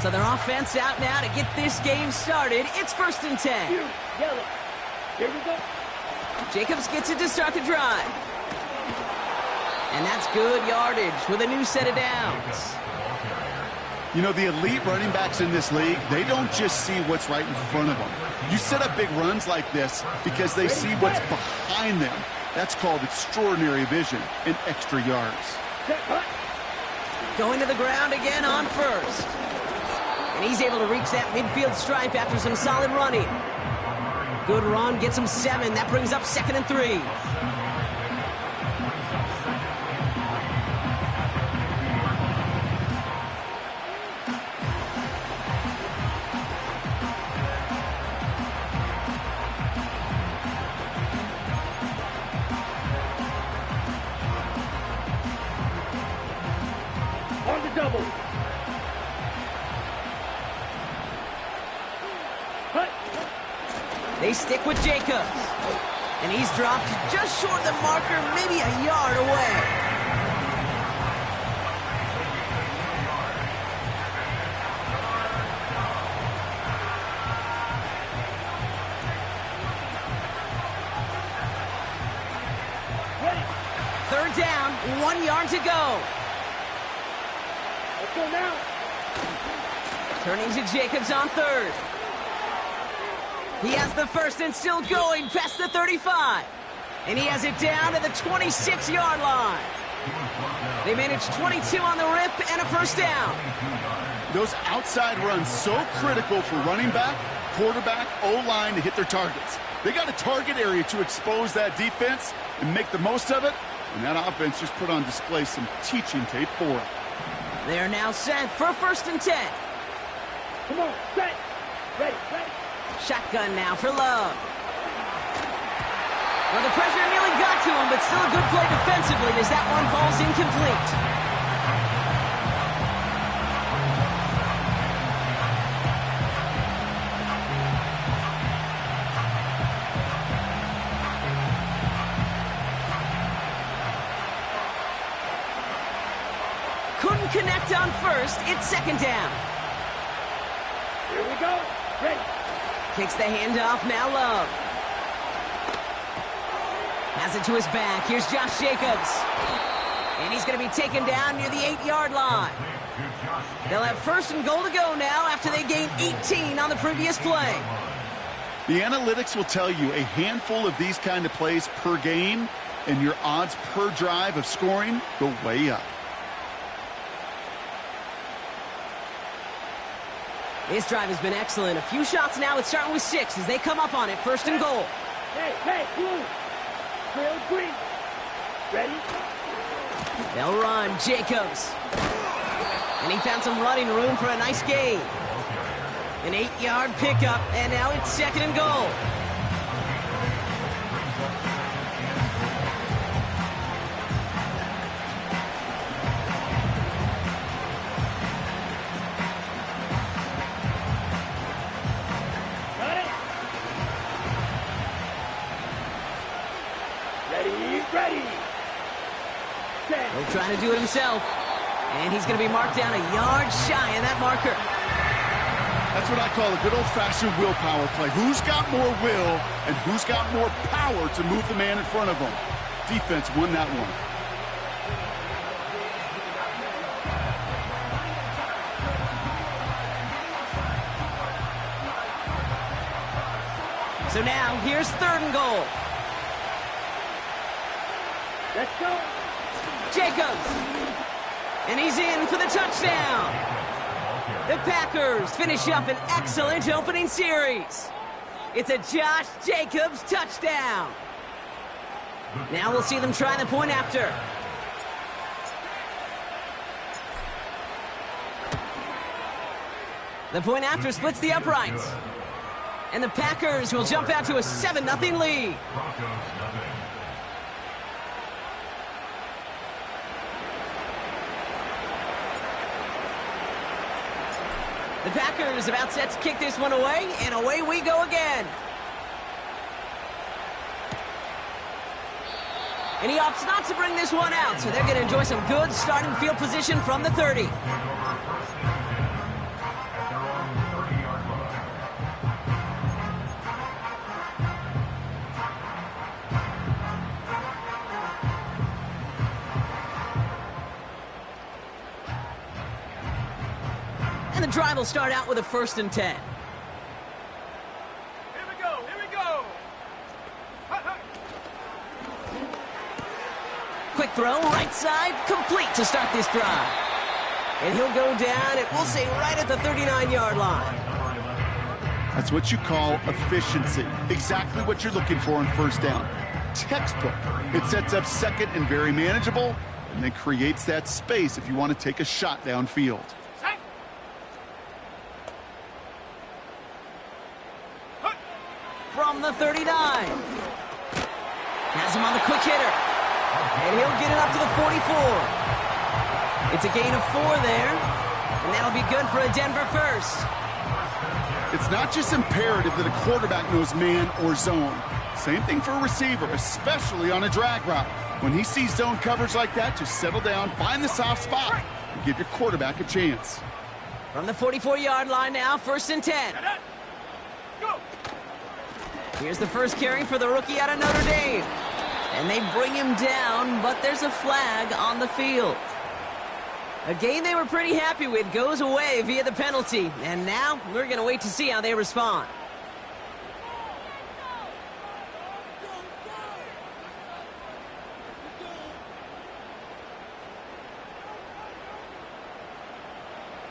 So their offense out now to get this game started. It's 1st and 10. Yellow. Here we go. Jacobs gets it to start the drive. And that's good yardage with a new set of downs. You know, the elite running backs in this league, they don't just see what's right in front of them. You set up big runs like this because they see what's behind them. That's called extraordinary vision and extra yards. Going to the ground again on 1st. And he's able to reach that midfield stripe after some solid running. Good run, gets him 7. That brings up 2nd and 3. On the double. Cut. They stick with Jacobs. And he's dropped just short of the marker, maybe a yard away. Ready. 3rd down, 1 yard to go. Let's go now. Turning to Jacobs on 3rd. He has the 1st and still going past the 35. And he has it down to the 26-yard line. They managed 22 on the rip and a 1st down. Those outside runs so critical for running back, quarterback, O-line to hit their targets. They got a target area to expose that defense and make the most of it. And that offense just put on display some teaching tape for it. They are now set for 1st and 10. Come on, set. Ready, ready. Shotgun now for Love. Well, the pressure nearly got to him, but still a good play defensively as that one falls incomplete. Couldn't connect on 1st. It's 2nd down. Here we go. Ready. Takes the handoff, now Love. Has it to his back. Here's Josh Jacobs. And he's going to be taken down near the 8-yard line. They'll have 1st and goal to go now after they gained 18 on the previous play. The analytics will tell you a handful of these kind of plays per game, and your odds per drive of scoring go way up. This drive has been excellent. A few shots now. It's starting with 6 as they come up on it. 1st and goal. Hey, blue. Trail green. Ready? They'll run. Jacobs. And he found some running room for a nice gain. An 8-yard pickup, and now it's 2nd and goal. Ready. He'll try to do it himself. And he's going to be marked down a yard shy of that marker. That's what I call a good old-fashioned willpower play. Who's got more will and who's got more power to move the man in front of them? Defense won that one. So now, here's 3rd and goal. Let's go. Jacobs. And he's in for the touchdown. The Packers finish up an excellent opening series. It's a Josh Jacobs touchdown. Now we'll see them try the point after. The point after splits the uprights. And the Packers will jump out to a 7-0 lead. The Packers about set to kick this one away, and away we go again. And he opts not to bring this one out, so they're going to enjoy some good starting field position from the 30. And the drive will start out with a 1st and 10. Here we go. Here we go. Quick throw, right side, complete to start this drive. And he'll go down, and we'll say right at the 39-yard line. That's what you call efficiency. Exactly what you're looking for on 1st down. Textbook. It sets up 2nd and very manageable, and then creates that space if you want to take a shot downfield. From the 39. Has him on the quick hitter. And he'll get it up to the 44. It's a gain of 4 there. And that'll be good for a Denver 1st. It's not just imperative that a quarterback knows man or zone. Same thing for a receiver, especially on a drag route. When he sees zone coverage like that, just settle down, find the soft spot, and give your quarterback a chance. From the 44-yard line now, 1st and 10. Go. Here's the first carry for the rookie out of Notre Dame. And they bring him down, but there's a flag on the field. A game they were pretty happy with goes away via the penalty. And now we're going to wait to see how they respond.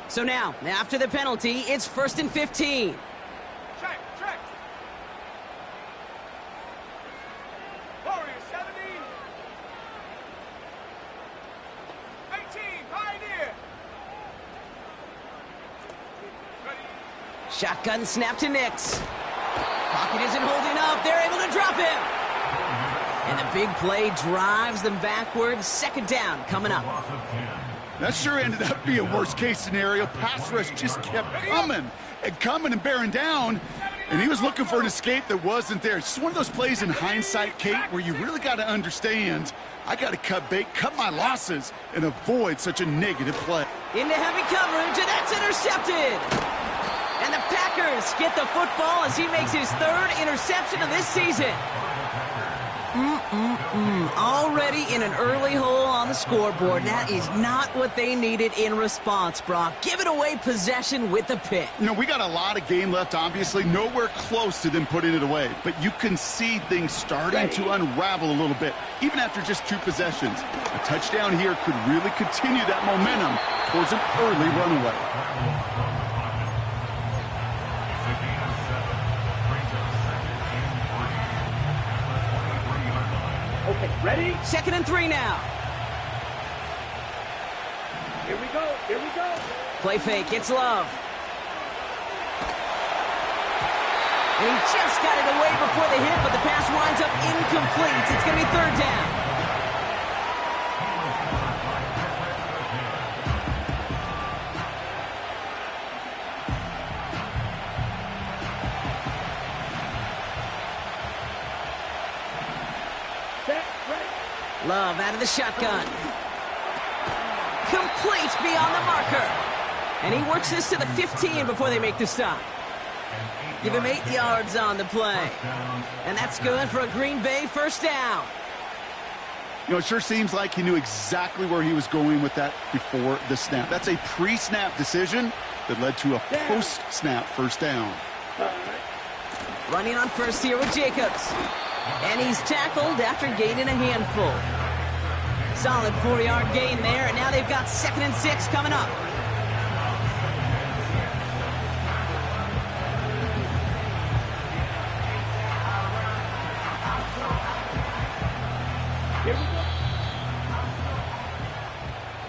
So now, after the penalty, it's 1st and 15. Check. Warriors 70. 18. Pioneer. Ready. Shotgun snap to Nix. Pocket isn't holding up. They're able to drop him. And the big play drives them backwards. 2nd down coming up. That sure ended up being a worst-case scenario. Pass rush just kept coming and bearing down, and he was looking for an escape that wasn't there. It's just one of those plays in hindsight, Kate, where you really got to understand, I got to cut bait, cut my losses, and avoid such a negative play. Into heavy coverage, and that's intercepted. And the Packers get the football as he makes his 3rd interception of this season. Already in an early hole on the scoreboard. That is not what they needed in response, Brock. Giving away possession with the pick. You know, we got a lot of game left, obviously. Nowhere close to them putting it away. But you can see things starting to unravel a little bit, even after just 2 possessions. A touchdown here could really continue that momentum towards an early runaway. Okay, ready? 2nd and 3 now. Here we go. Play fake, it's Love. And he just got it away before the hit, but the pass winds up incomplete. It's going to be 3rd down. Love out of the shotgun. Complete beyond the marker. And he works this to the 15 before they make the stop. Give him 8 yards on the play. And that's good for a Green Bay 1st down. You know, it sure seems like he knew exactly where he was going with that before the snap. That's a pre-snap decision that led to a post-snap 1st down. Running on 1st here with Jacobs. And he's tackled after gaining a handful. Solid 4-yard gain there, and now they've got 2nd and 6 coming up.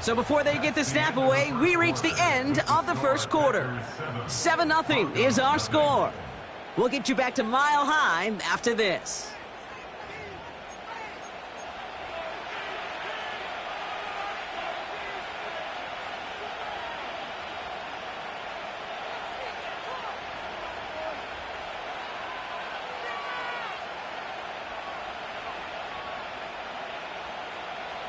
So before they get the snap away, we reach the end of the 1st quarter. 7-0 is our score. We'll get you back to Mile High after this.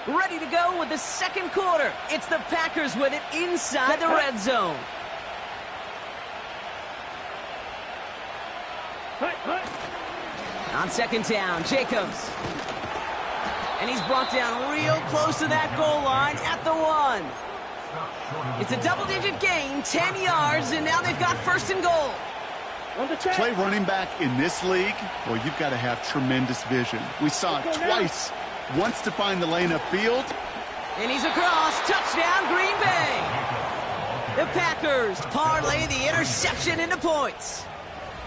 Ready to go with the 2nd quarter. It's the Packers with it inside the red zone. On 2nd down, Jacobs. And he's brought down real close to that goal line at the 1. It's a double-digit gain, 10 yards, and now they've got first and goal. To play running back in this league, well, you've got to have tremendous vision. We saw it twice. Once to find the lane upfield. And he's across. Touchdown, Green Bay. The Packers parlay the interception into points.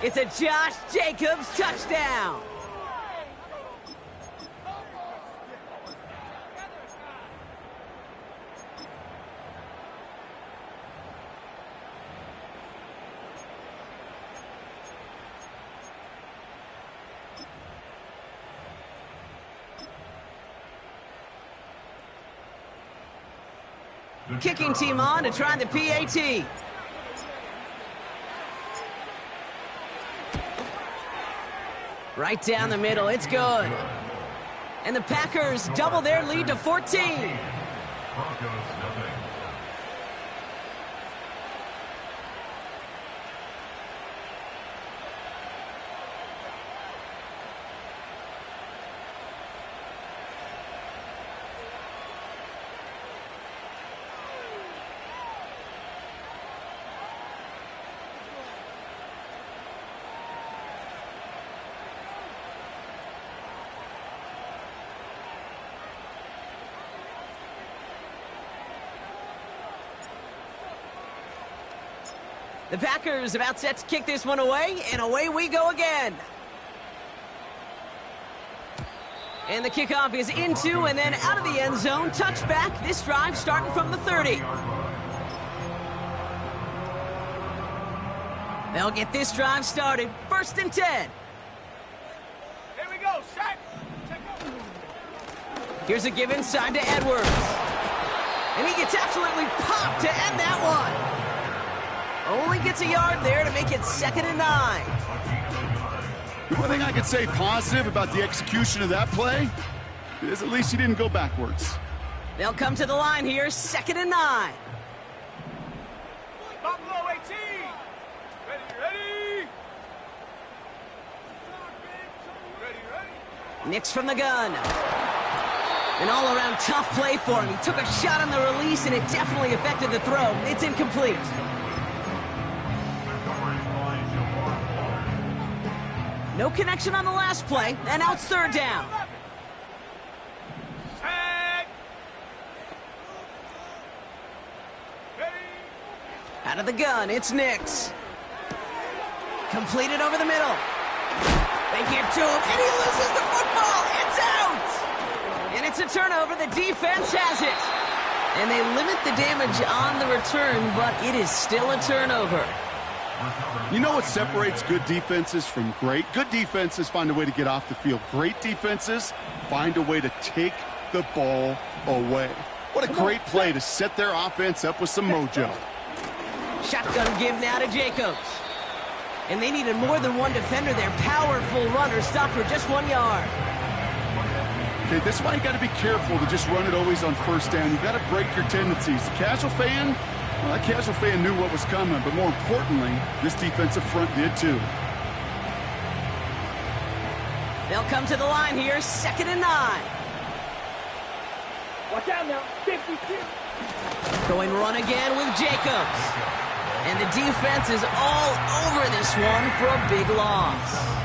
It's a Josh Jacobs touchdown. Kicking team on to try the PAT. Right down the middle, it's good. And the Packers double their lead to 14. The Packers about set to kick this one away, and away we go again. And the kickoff is into and then out of the end zone. Touchback. This drive starting from the 30. They'll get this drive started. First and 10. Here we go, set. Here's a give inside to Edwards. And he gets absolutely popped to end that one. Only gets a yard there to make it 2nd and 9. The one thing I could say positive about the execution of that play is at least he didn't go backwards. They'll come to the line here, 2nd and 9. Buffalo 18. Ready. Nix from the gun. An all-around tough play for him. He took a shot on the release, and it definitely affected the throw. It's incomplete. No connection on the last play, and now it's 3rd down. Set. Ready. Out of the gun, it's Nix. Completed over the middle. They give to him, and he loses the football. It's out! And it's a turnover. The defense has it. And they limit the damage on the return, but it is still a turnover. You know what separates good defenses from great? Good defenses find a way to get off the field. Great defenses find a way to take the ball away. What a great play to set their offense up with some mojo. Shotgun give now to Jacobs. And they needed more than one defender. Their powerful runner stopped for just 1 yard. Okay, this is why you got to be careful to just run it always on first down. You got to break your tendencies. The casual fan, well, that casual fan knew what was coming, but more importantly, this defensive front did too. They'll come to the line here, 2nd and 9. Watch out now. 52. Going run again with Jacobs. And the defense is all over this one for a big loss.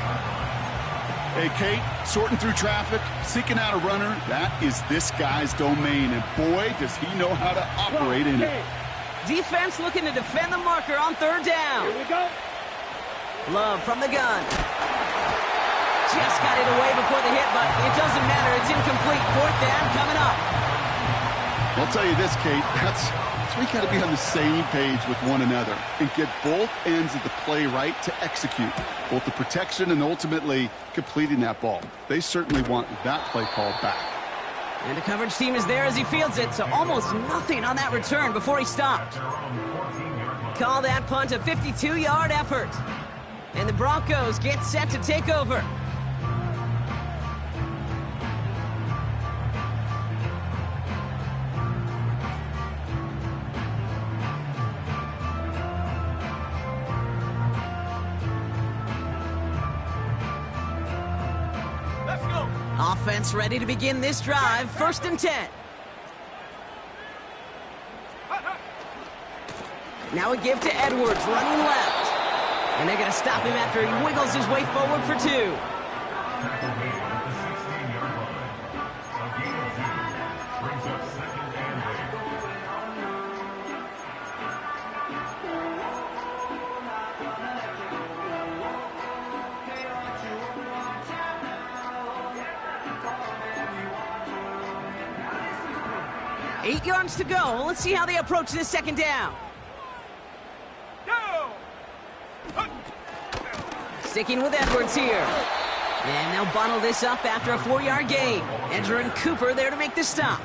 Hey, Kate, sorting through traffic, seeking out a runner, that is this guy's domain, and boy, does he know how to operate in it. Defense looking to defend the marker on 3rd down. Here we go. Love from the gun. Just got it away before the hit, but it doesn't matter. It's incomplete. 4th down coming up. I'll tell you this, Kate, that's we got to be on the same page with one another and get both ends of the play right to execute, both the protection and ultimately completing that ball. They certainly want that play called back. And the coverage team is there as he fields it, so almost nothing on that return before he stopped. Call that punt a 52-yard effort. And the Broncos get set to take over. Offense ready to begin this drive. 1st and 10. Now a give to Edwards, running left. And they're going to stop him after he wiggles his way forward for 2. 8 yards to go. Let's see how they approach this second down. Sticking with Edwards here. And they'll bundle this up after a 4-yard gain. Edger and Cooper there to make the stop.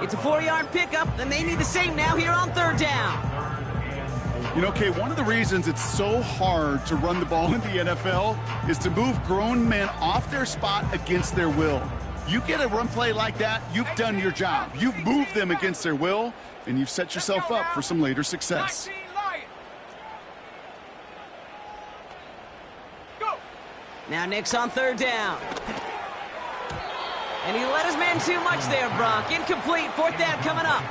It's a 4-yard pickup, and they need the same now here on 3rd down. You know, Kay, one of the reasons it's so hard to run the ball in the NFL is to move grown men off their spot against their will. You get a run play like that, you've done your job. You've moved them against their will, and you've set yourself up for some later success. Now Nick's on 3rd down. And he let his man too much there, Brock. Incomplete, 4th down coming up.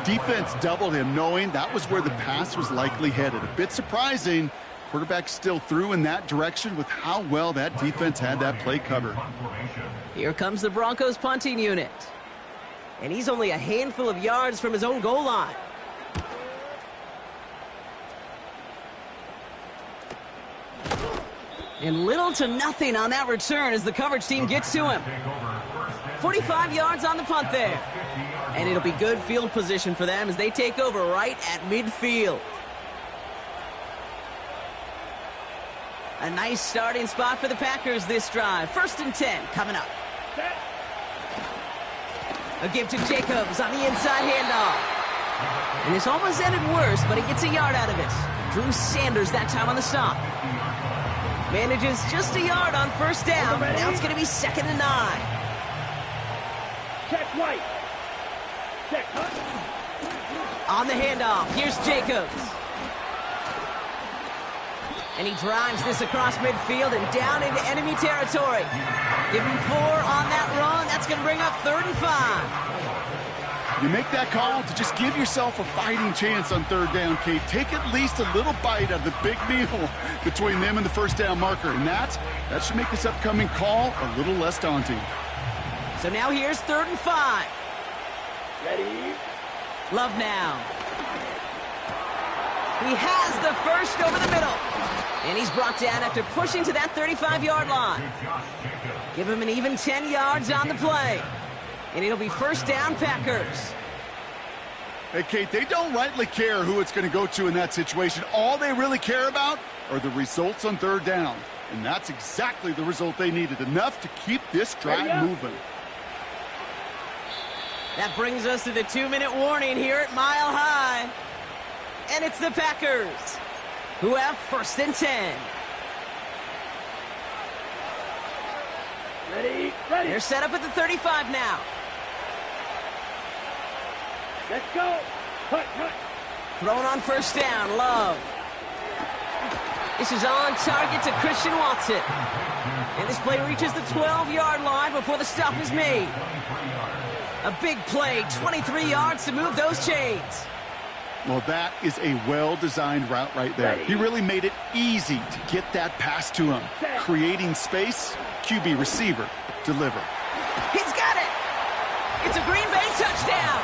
Defense doubled him, knowing that was where the pass was likely headed. A bit surprising. Quarterback still threw in that direction with how well that defense had that play covered. Here comes the Broncos punting unit. And he's only a handful of yards from his own goal line. And little to nothing on that return as the coverage team gets to him. 45 yards on the punt there. And it'll be good field position for them as they take over right at midfield. A nice starting spot for the Packers this drive. 1st and 10 coming up. A give to Jacobs on the inside handoff. And this almost ended worse, but he gets a yard out of it. Drew Sanders that time on the stop. Manages just a yard on 1st down. Now it's going to be 2nd and 9. Check White. Check Hunt. On the handoff, here's Jacobs. And he drives this across midfield and down into enemy territory. Give him 4 on that run. That's going to bring up 3rd and 5. You make that call to just give yourself a fighting chance on 3rd down, Kate. Take at least a little bite out of the big meal between them and the 1st down marker. And that should make this upcoming call a little less daunting. So now here's 3rd and 5. Ready? Love now. He has the first over the middle. And he's brought down after pushing to that 35-yard line. Give him an even 10 yards on the play. And it'll be 1st down Packers. Hey, Kate, they don't rightly care who it's going to go to in that situation. All they really care about are the results on 3rd down. And that's exactly the result they needed. Enough to keep this drive moving. That brings us to the 2-minute warning here at Mile High. And it's the Packers, who have 1st and 10. Ready? They're set up at the 35 now. Let's go. Cut. Thrown on 1st down, Love. This is on target to Christian Watson. And this play reaches the 12-yard line before the stop is made. A big play, 23 yards to move those chains. Well, that is a well-designed route right there. He really made it easy to get that pass to him. Creating space, QB receiver, deliver. He's got it! It's a Green Bay touchdown!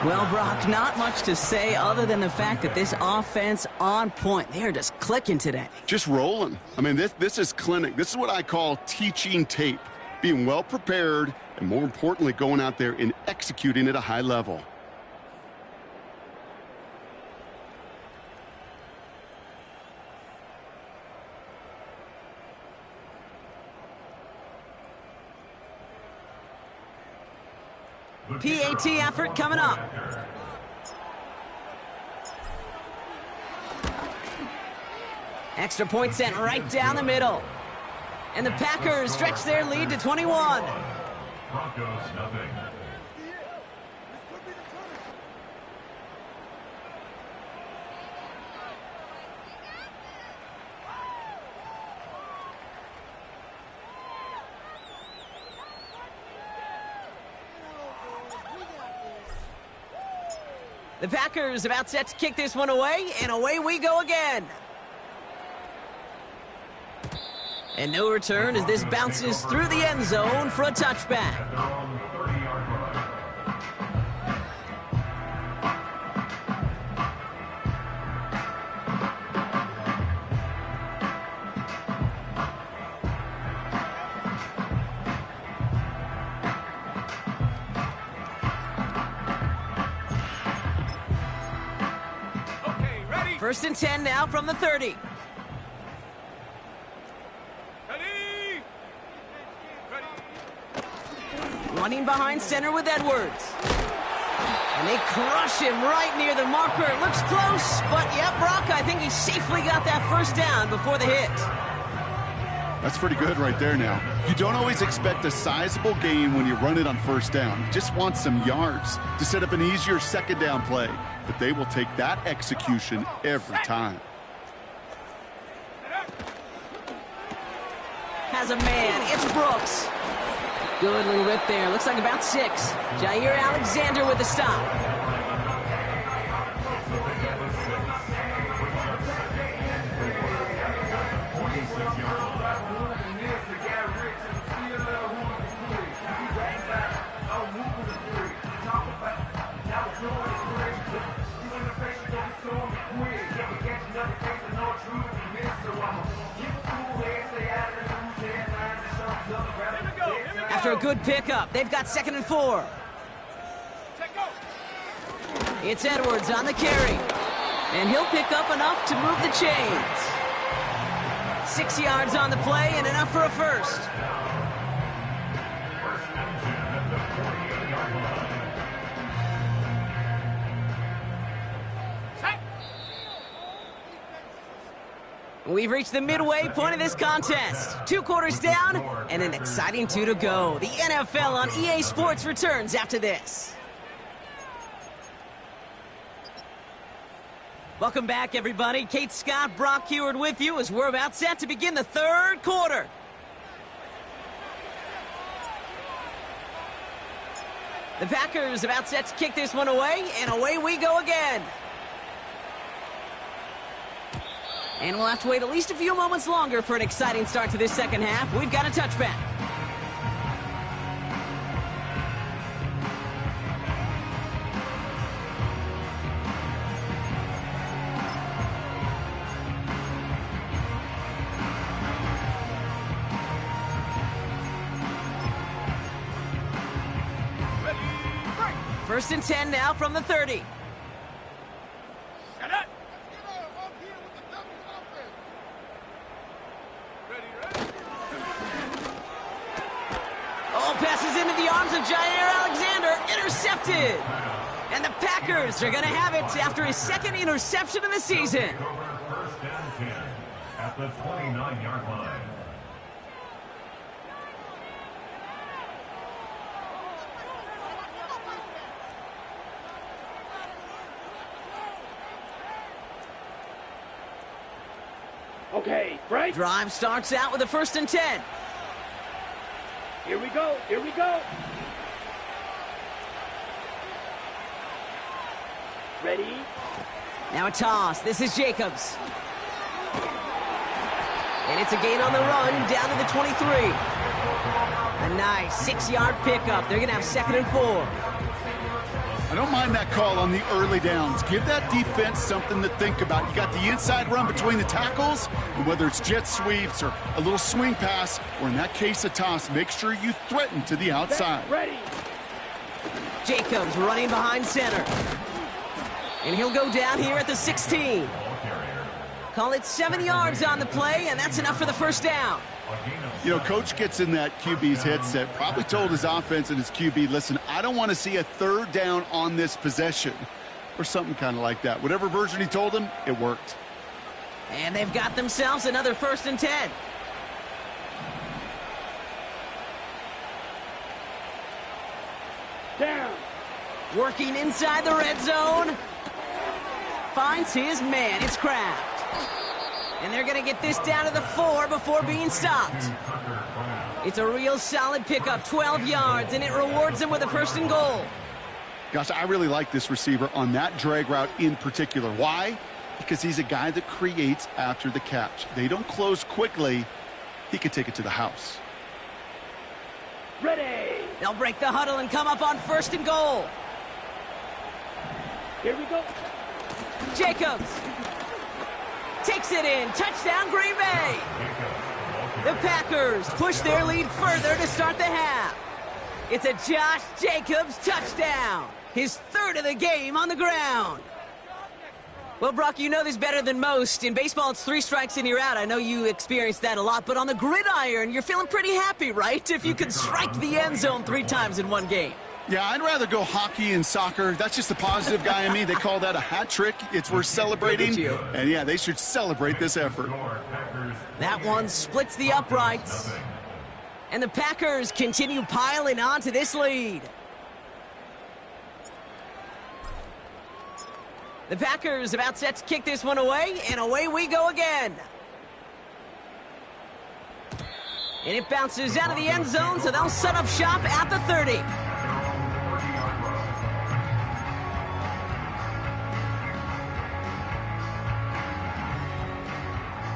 Well, Brock, not much to say other than the fact that this offense on point. They are just clicking today. Just rolling. I mean, this is clinic. This is what I call teaching tape. Being well prepared, and more importantly, going out there and executing at a high level. PAT effort coming up. Extra point sent right down the middle. And the Packers stretch their lead to 21. Broncos, nothing. The Packers about set to kick this one away, and away we go again. And no return as this bounces through the end zone for a touchback. First and 10 now from the 30. Running behind center with Edwards. And they crush him right near the marker. Looks close, but yeah, Brock, I think he safely got that first down before the hit. That's pretty good right there now. You don't always expect a sizable gain when you run it on first down. You just want some yards to set up an easier second down play. But they will take that execution every time. Has a man. It's Brooks. Good little rip there. Looks like about 6. Jair Alexander with the stop. After a good pickup, they've got 2nd and 4. It's Edwards on the carry. And he'll pick up enough to move the chains. 6 yards on the play and enough for a first. We've reached the midway point of this contest. 2 quarters down and an exciting 2 to go. The NFL on EA Sports returns after this. Welcome back, everybody. Kate Scott, Brock Heward with you as we're about set to begin the 3rd quarter. The Packers about set to kick this one away, and away we go again. And we'll have to wait at least a few moments longer for an exciting start to this second half. We've got a touchback. First and 10 now from the 30. Passes into the arms of Jair Alexander, intercepted. And the Packers are going to have it after his 2nd interception of the season. First and 10 at the 29-yard line. Okay, right? Drive starts out with a 1st and 10. Here we go. Here we go. Ready? Now a toss. This is Jacobs. And it's a gain on the run down to the 23. A nice 6-yard pickup. They're going to have 2nd and 4. I don't mind that call on the early downs. Give that defense something to think about. You got the inside run between the tackles, and whether it's jet sweeps or a little swing pass, or in that case a toss, make sure you threaten to the outside. Ready. Jacobs running behind center. And he'll go down here at the 16. Call it 7 yards on the play, and that's enough for the first down. You know, Coach gets in that QB's headset, probably told his offense and his QB, listen, I don't want to see a 3rd down on this possession, or something kind of like that. Whatever version he told him, it worked. And they've got themselves another 1st and 10. Down. Working inside the red zone. Finds his man. It's Kraft. And they're going to get this down to the 4 before being stopped. It's a real solid pickup, 12 yards, and it rewards them with a 1st and goal. Gosh, I really like this receiver on that drag route in particular. Why? Because he's a guy that creates after the catch. They don't close quickly. He could take it to the house. Ready. They'll break the huddle and come up on 1st and goal. Here we go. Jacobs takes it in. Touchdown, Green Bay. The Packers push their lead further to start the half. It's a Josh Jacobs touchdown. His 3rd of the game on the ground. Well, Brock, you know this better than most. In baseball, it's 3 strikes and you're out. I know you experienced that a lot, but on the gridiron, you're feeling pretty happy, right? If you could strike the end zone 3 times in one game. Yeah, I'd rather go hockey and soccer. That's just the positive guy in me. They call that a hat trick. It's worth celebrating. And yeah, they should celebrate this effort. That one splits the uprights. And the Packers continue piling on to this lead. The Packers about set to kick this one away, and away we go again. And it bounces out of the end zone, so they'll set up shop at the 30.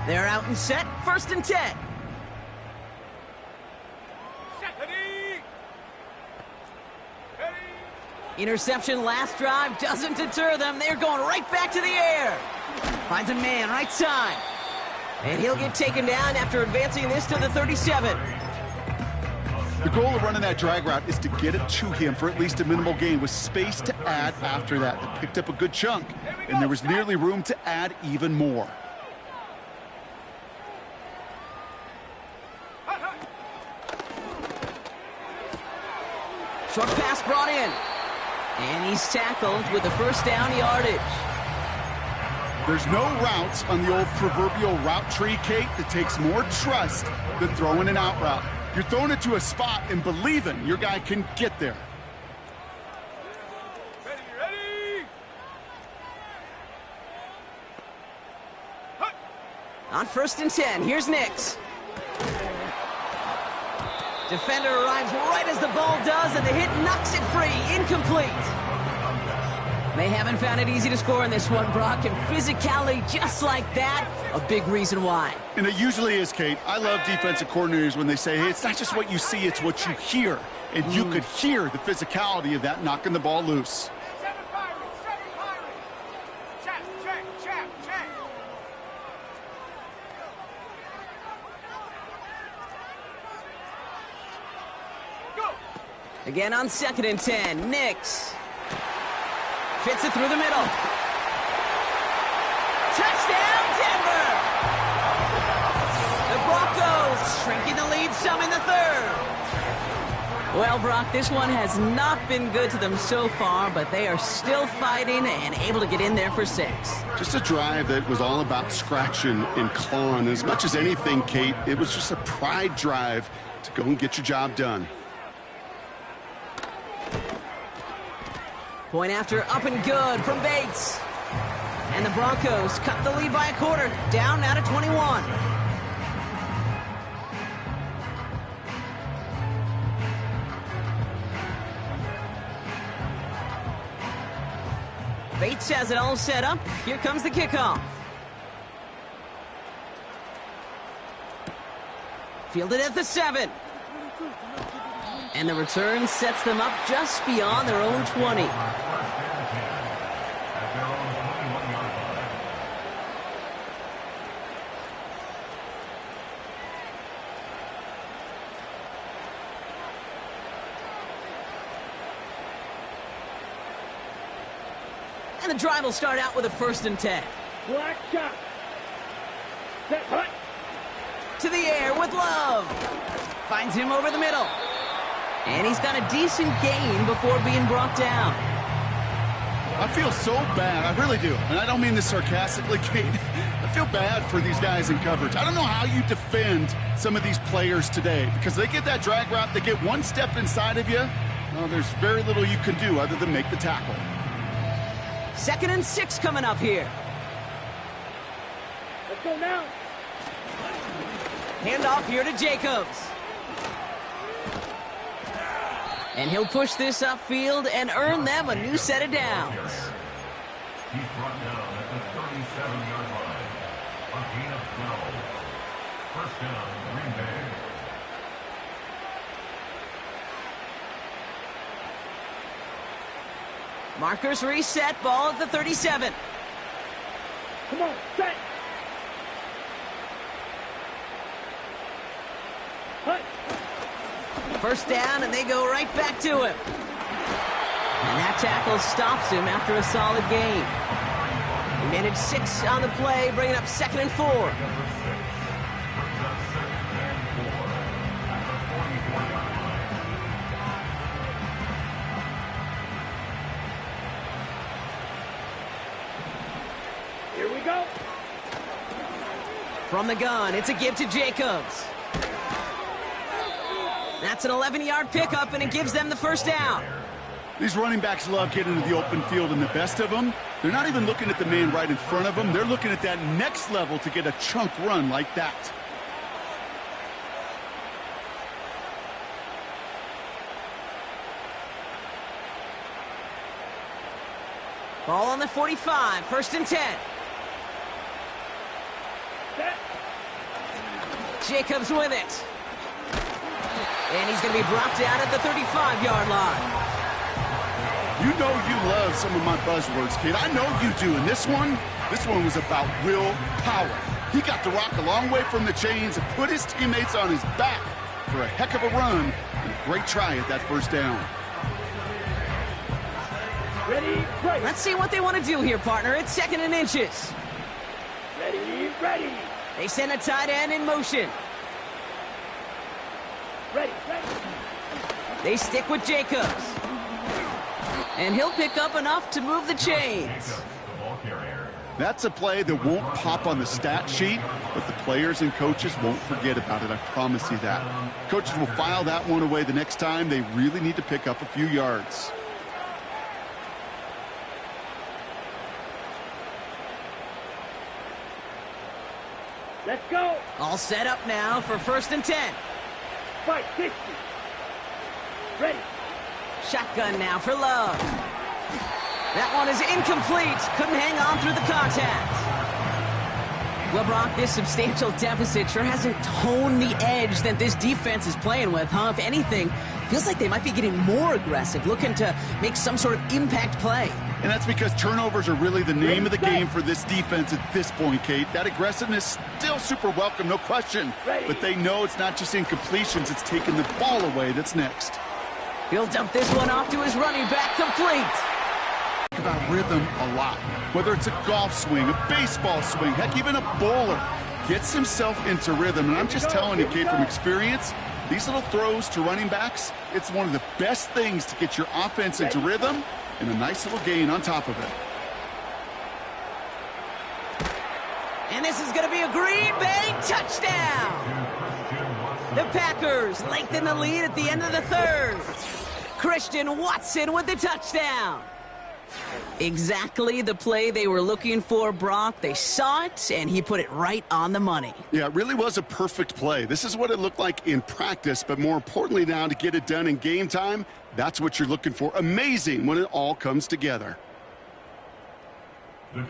They're out and set, 1st and 10. Interception last drive doesn't deter them. They're going right back to the air. Finds a man right side. And he'll get taken down after advancing this to the 37. The goal of running that drag route is to get it to him for at least a minimal gain with space to add after that. They picked up a good chunk, and there was nearly room to add even more. Short pass brought in. And he's tackled with the 1st down yardage. There's no routes on the old proverbial route tree, Kate, that takes more trust than throwing an out route. You're throwing it to a spot and believing your guy can get there. Ready. On 1st and 10, here's Nix. Defender arrives right as the ball does, and the hit knocks it free. Incomplete. They haven't found it easy to score in this one, Brock, and physicality just like that, a big reason why. And it usually is, Kate. I love defensive coordinators when they say, hey, it's not just what you see, it's what you hear. And you could hear the physicality of that knocking the ball loose. Again on 2nd and 10, Nix. Fits it through the middle. Touchdown, Denver! The Broncos shrinking the lead some in the 3rd. Well, Brock, this one has not been good to them so far, but they are still fighting and able to get in there for 6. Just a drive that was all about scratching and clawing. As much as anything, Kate, it was just a pride drive to go and get your job done. Point after, up and good from Bates. And the Broncos cut the lead by a quarter, down now to 21. Bates has it all set up. Here comes the kickoff. Fielded at the 7. And the return sets them up just beyond their own 20. And the drive will start out with a 1st and 10. Black shot. Set, hut. To the air with Love. Finds him over the middle. And he's got a decent gain before being brought down. I feel so bad. I really do. And I don't mean this sarcastically, Kate. I feel bad for these guys in coverage. I don't know how you defend some of these players today because they get that drag route, they get one step inside of you. Well, there's very little you can do other than make the tackle. 2nd and 6 coming up here. Let's go now. Handoff here to Jacobs. And he'll push this upfield and earn them a new set of downs. He's brought down at the 37-yard line. A gain of 12. First down, Green Bay. Markers reset, ball at the 37. Come on, set. Hut. First down, and they go right back to him. And that tackle stops him after a solid gain. He managed 6 on the play, bringing up 2nd and 4. Here we go. From the gun, it's a give to Jacobs. That's an 11-yard pickup, and it gives them the first down. These running backs love getting into the open field, and the best of them, they're not even looking at the man right in front of them. They're looking at that next level to get a chunk run like that. Ball on the 45, 1st and 10. Set. Jacobs with it. And he's going to be brought down at the 35-yard line. You know you love some of my buzzwords, kid. I know you do. And this one was about will power. He got the rock a long way from the chains and put his teammates on his back for a heck of a run and a great try at that first down. Ready, ready. Let's see what they want to do here, partner. It's 2nd and inches. Ready, ready. They send a tight end in motion. Ready, ready. They stick with Jacobs. And he'll pick up enough to move the chains. That's a play that won't pop on the stat sheet, but the players and coaches won't forget about it. I promise you that. Coaches will file that one away the next time. They really need to pick up a few yards. Let's go. All set up now for 1st and 10. 560. Ready. Shotgun now for Love. That one is incomplete. Couldn't hang on through the contact. Well, Brock, this substantial deficit sure hasn't toned the edge that this defense is playing with, huh? If anything, feels like they might be getting more aggressive, looking to make some sort of impact play. And that's because turnovers are really the name of the game for this defense at this point, Kate. That aggressiveness still super welcome, no question. But they know it's not just incompletions, it's taking the ball away that's next. He'll dump this one off to his running back, complete. Talk about rhythm a lot. Whether it's a golf swing, a baseball swing, heck, even a bowler gets himself into rhythm. And I'm just telling you, Kate, from experience, these little throws to running backs, it's one of the best things to get your offense into rhythm and a nice little gain on top of it. And this is going to be a Green Bay touchdown. The Packers lengthen the lead at the end of the 3rd. Christian Watson with the touchdown. Exactly the play they were looking for, Brock. They saw it, and he put it right on the money. Yeah, it really was a perfect play. This is what it looked like in practice, but more importantly now to get it done in game time, that's what you're looking for. Amazing when it all comes together.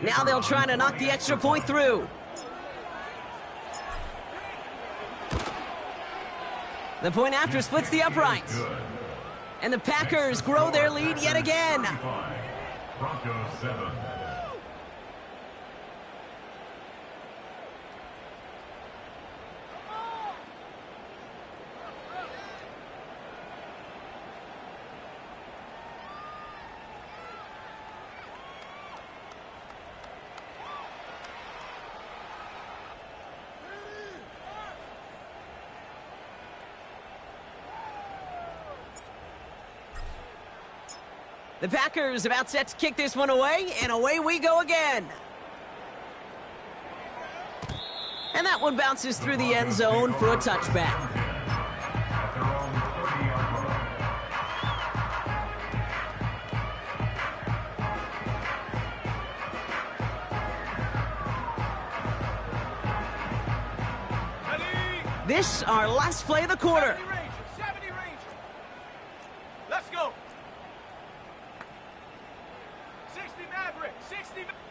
Now they'll try to knock the extra point through. The point after splits the uprights. And the Packers grow their lead yet again. Broncos 7. The Packers about set to kick this one away, and away we go again. And that one bounces through the end zone for a touchback. This our last play of the quarter.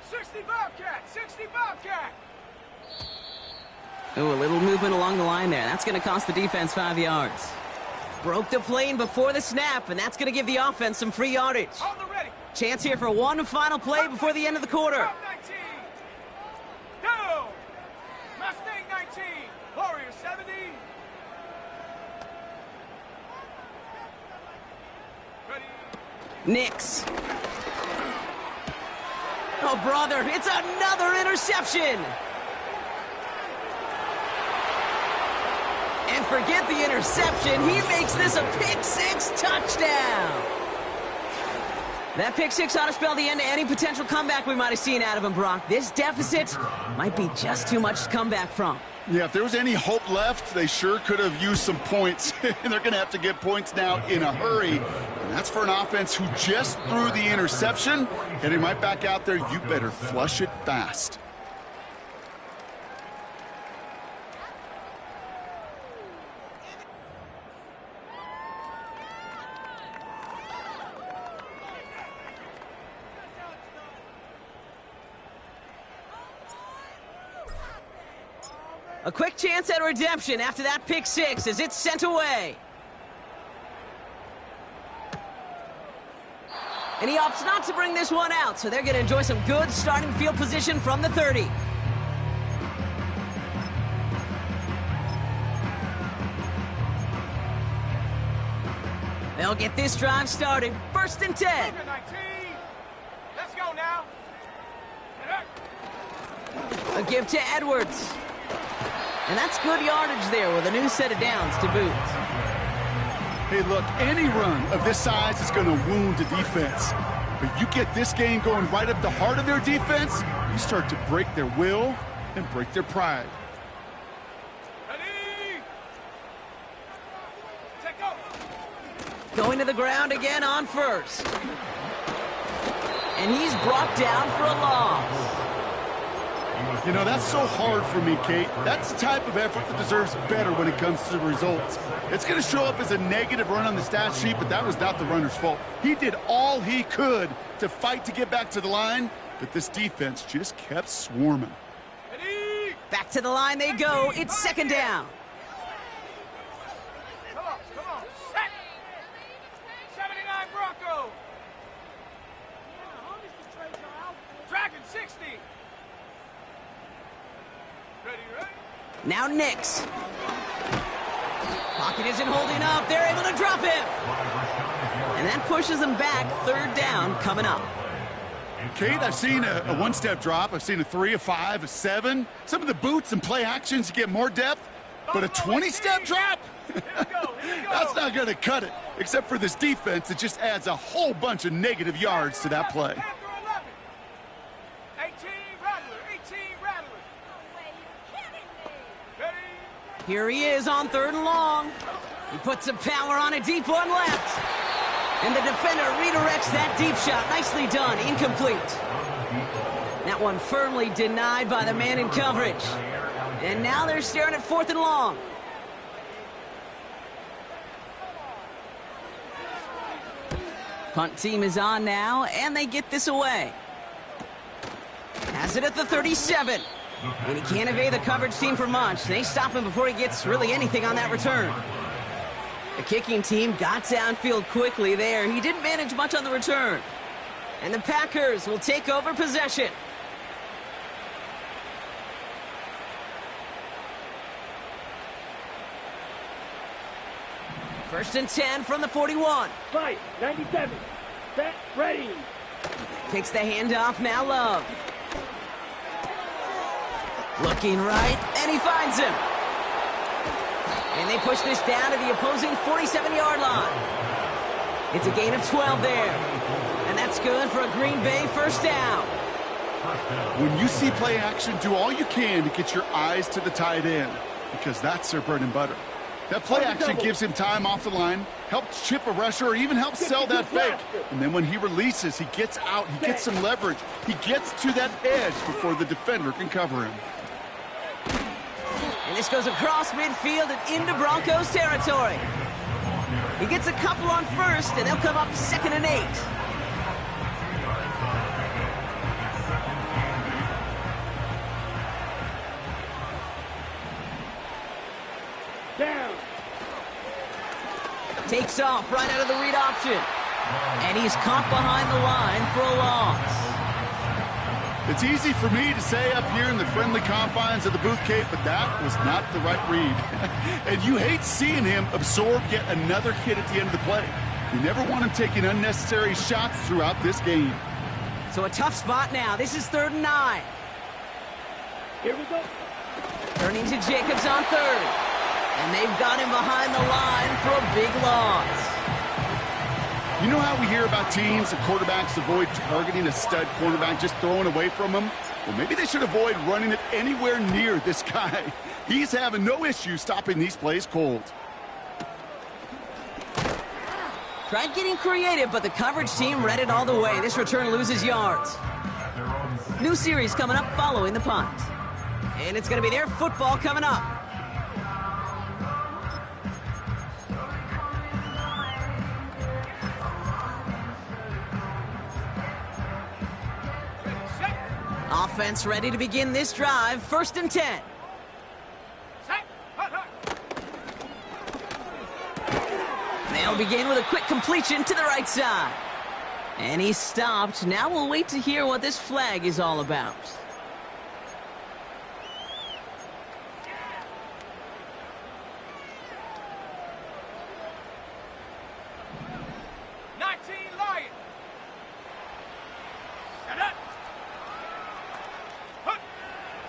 60 Bobcat! 60 Bobcat! Ooh, a little movement along the line there. That's going to cost the defense 5 yards. Broke the plane before the snap, and that's going to give the offense some free yardage. On the ready! Chance here for one final play before the end of the quarter. Drop 19! Go! Mustang 19! Warrior 70! Ready? Nix. Oh, brother, it's another interception. And forget the interception. He makes this a pick-six touchdown. That pick-six ought to spell the end to any potential comeback we might have seen out of him, Brock. This deficit might be just too much to come back from. Yeah, if there was any hope left, they sure could have used some points. And they're going to have to get points now in a hurry. And that's for an offense who just threw the interception. Heading right back out there, you better flush it fast. A quick chance at redemption after that pick six as it's sent away. And he opts not to bring this one out, so they're going to enjoy some good starting field position from the 30. They'll get this drive started. 1st and 10. 19. Let's go now. A give to Edwards. And that's good yardage there with a new set of downs to boot. Hey, look, any run of this size is going to wound the defense. But you get this game going right up the heart of their defense, you start to break their will and break their pride. Ready? Take go. Going to the ground again on 1st. And he's brought down for a loss. You know, that's so hard for me, Kate. That's the type of effort that deserves better when it comes to the results. It's going to show up as a negative run on the stat sheet, but that was not the runner's fault. He did all he could to fight to get back to the line, but this defense just kept swarming. Ready? Back to the line they go. It's 2nd down. Come on. Set. 79 Broncos. Dragon 60. Ready? Now Nix. Pocket isn't holding up. They're able to drop him. And that pushes them back. 3rd down coming up. Kate, I've seen a one-step drop. I've seen a 3, a 5, a 7. Some of the boots and play actions get more depth. But a 20-step drop? That's not going to cut it. Except for this defense, it just adds a whole bunch of negative yards to that play. 18 Rattler. Ready? Here he is on 3rd and long. He puts some power on a deep one left. And the defender redirects that deep shot. Nicely done. Incomplete. That one firmly denied by the man in coverage. And now they're staring at 4th and long. Punt team is on now, and they get this away. Has it at the 37. And he can't evade the coverage team for much. They stop him before he gets really anything on that return. The kicking team got downfield quickly there. He didn't manage much on the return. And the Packers will take over possession. First and 10 from the 41. Right, 97. Set, ready. Takes the handoff, now Love. Looking right, and he finds him. And they push this down to the opposing 47-yard line. It's a gain of 12 there. And that's good for a Green Bay 1st down. When you see play action, do all you can to get your eyes to the tight end, because that's their bread and butter. That play action gives him time off the line, helps chip a rusher, or even helps sell that fake. And then when he releases, he gets out, he gets some leverage. He gets to that edge before the defender can cover him. And this goes across midfield and into Broncos territory. He gets a couple on 1st, and they'll come up 2nd and 8. Takes off right out of the read option. And he's caught behind the line for a loss. It's easy for me to say up here in the friendly confines of the booth, Kate, but that was not the right read. And you hate seeing him absorb yet another hit at the end of the play. You never want him taking unnecessary shots throughout this game. So a tough spot now. This is 3rd and 9. Here we go. Turning to Jacobs on 3rd. And they've got him behind the line for a big loss. You know how we hear about teams and quarterbacks avoid targeting a stud cornerback, just throwing away from him? Well, maybe they should avoid running it anywhere near this guy. He's having no issue stopping these plays cold. Tried getting creative, but the coverage team read it all the way. This return loses yards. New series coming up following the punt. And it's going to be their football coming up. Offense ready to begin this drive. 1st and 10. They'll begin with a quick completion to the right side. And he's stopped. Now we'll wait to hear what this flag is all about.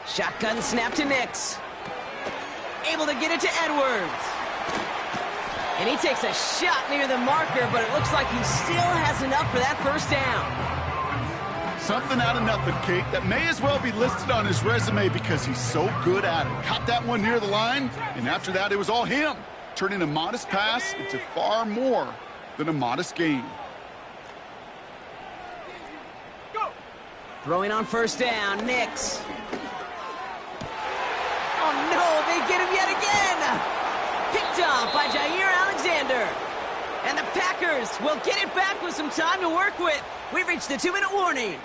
Shotgun snap to Nix. Able to get it to Edwards. And he takes a shot near the marker, but it looks like he still has enough for that 1st down. Something out of nothing, Kate, that may as well be listed on his resume because he's so good at it. Caught that one near the line, and after that, it was all him, turning a modest pass into far more than a modest gain. Throwing on 1st down, Nix. Oh, no, they get him yet again. Picked off by Jair Alexander. And the Packers will get it back with some time to work with. We've reached the 2-minute warning.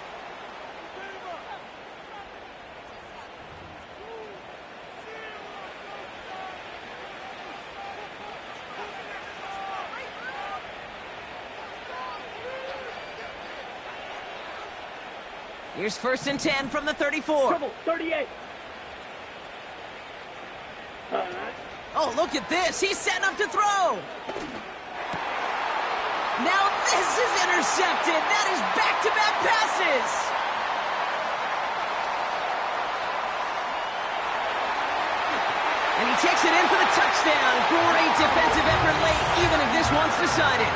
Here's 1st and 10 from the 34. Trouble, 38. Oh, look at this. He's setting up to throw. Now this is intercepted. That is back-to-back passes. And he takes it in for the touchdown. Great defensive effort late, even if this one's decided.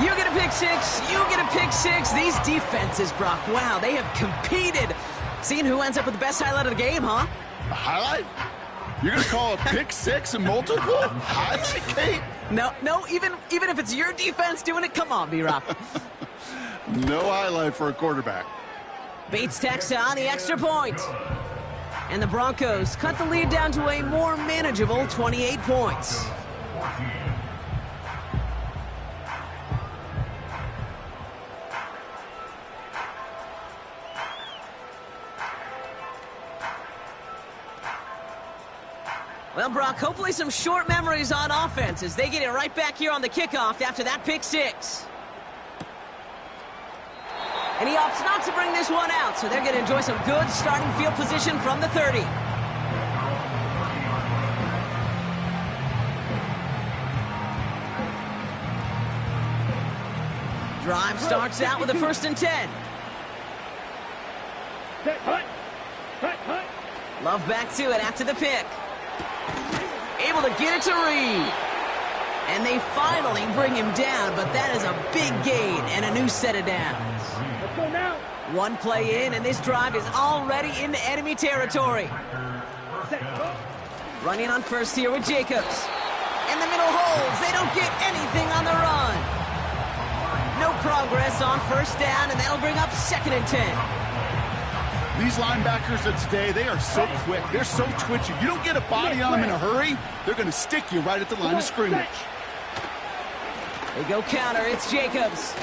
You get a pick six, you get a pick six. These defenses, Brock, wow, they have competed. Seeing who ends up with the best highlight of the game, huh? A highlight? You're going to call a pick six and multiple? Highlight, Kate? No, even if it's your defense doing it, come on, B-Rock. No highlight for a quarterback. Bates tacks on the extra point. And the Broncos cut the lead down to a more manageable 28 points. Well, Brock, hopefully some short memories on offense as they get it right back here on the kickoff after that pick six. And he opts not to bring this one out, so they're going to enjoy some good starting field position from the 30. Drive starts out with a 1st and 10. Love back to it after the pick. Able to get it to Reed. And they finally bring him down, but that is a big gain and a new set of downs. Let's go now. One play in, and this drive is already into enemy territory. Running on first here with Jacobs. In the middle holds. They don't get anything on the run. No progress on 1st down, and that'll bring up 2nd and 10. These linebackers of today, they are so quick. They're so twitchy. You don't get a body on them in a hurry, they're going to stick you right at the line of scrimmage. They go counter. It's Jacobs.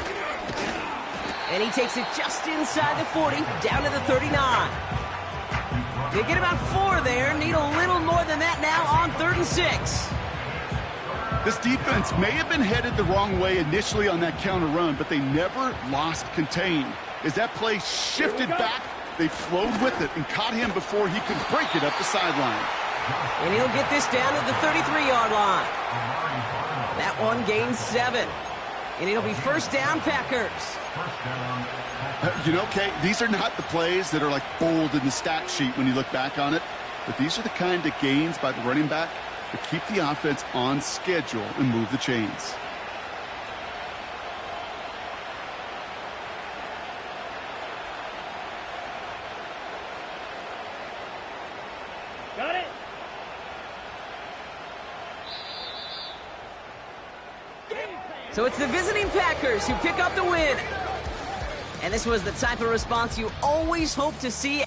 And he takes it just inside the 40, down to the 39. They get about 4 there. Need a little more than that now on 3rd and 6. This defense may have been headed the wrong way initially on that counter run, but they never lost contain. As that play shifted back, they flowed with it and caught him before he could break it up the sideline. And he'll get this down to the 33-yard line. That one gains 7. And it'll be first down, Packers. You know, Kay, these are not the plays that are like bold in the stat sheet when you look back on it, but these are the kind of gains by the running back that keep the offense on schedule and move the chains. Got it. So it's the visiting Packers who pick up the win. And this was the type of response you always hope to see